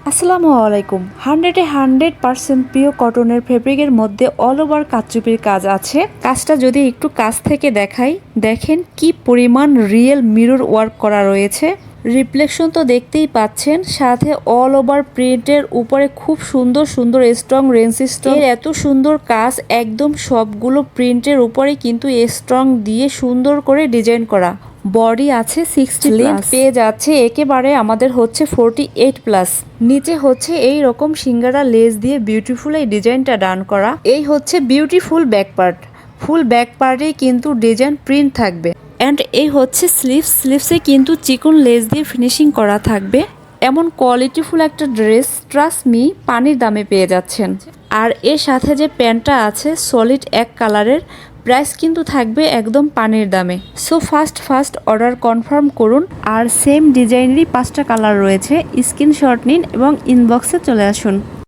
আসসালামু আলাইকুম। 100% পিওর কটনের ফেব্রিকের মধ্যে অল ওভার কারচুপির কাজ আছে। কাজটা যদি একটু কাছ থেকে দেখাই, দেখেন কি পরিমাণ রিয়েল মিরর ওয়ার্ক করা রয়েছে। রিফ্লেকশন তো দেখতেই পাচ্ছেন, সাথে অল ওভার প্রিন্টের উপরে খুব সুন্দর সুন্দর স্ট্রং রেঞ্জ স্টোন। এত সুন্দর কাজ, একদম সবগুলো প্রিন্টের উপরে কিন্তু স্ট্রং দিয়ে সুন্দর করে ডিজাইন করা। বডি আছে 60 লেন্থ পেয়ে যাচ্ছে একেবারে আমাদের হচ্ছে 48+। নিচে হচ্ছে এই রকম সিঙ্গারা লেস দিয়ে বিউটিফুল এই ডিজাইনটা ডান করা। এই হচ্ছে beautiful back part. Full back পার্টে কিন্তু ডিজাইন প্রিন্ট থাকবে। অ্যান্ড এই হচ্ছে স্লিভসে কিন্তু চিকন লেস দিয়ে ফিনিশিং করা থাকবে। এমন কোয়ালিটিফুল একটা ড্রেস ট্রাস্ট মি পানির দামে পেয়ে যাচ্ছেন। আর এর সাথে যে প্যান্টটা আছে সলিড এক কালারের, প্রাইস কিন্তু থাকবে একদম পানির দামে। সো ফার্স্ট অর্ডার কনফার্ম করুন। আর সেম ডিজাইনেরই 5টা কালার রয়েছে, স্ক্রিনশট নিন এবং ইনবক্সে চলে আসুন।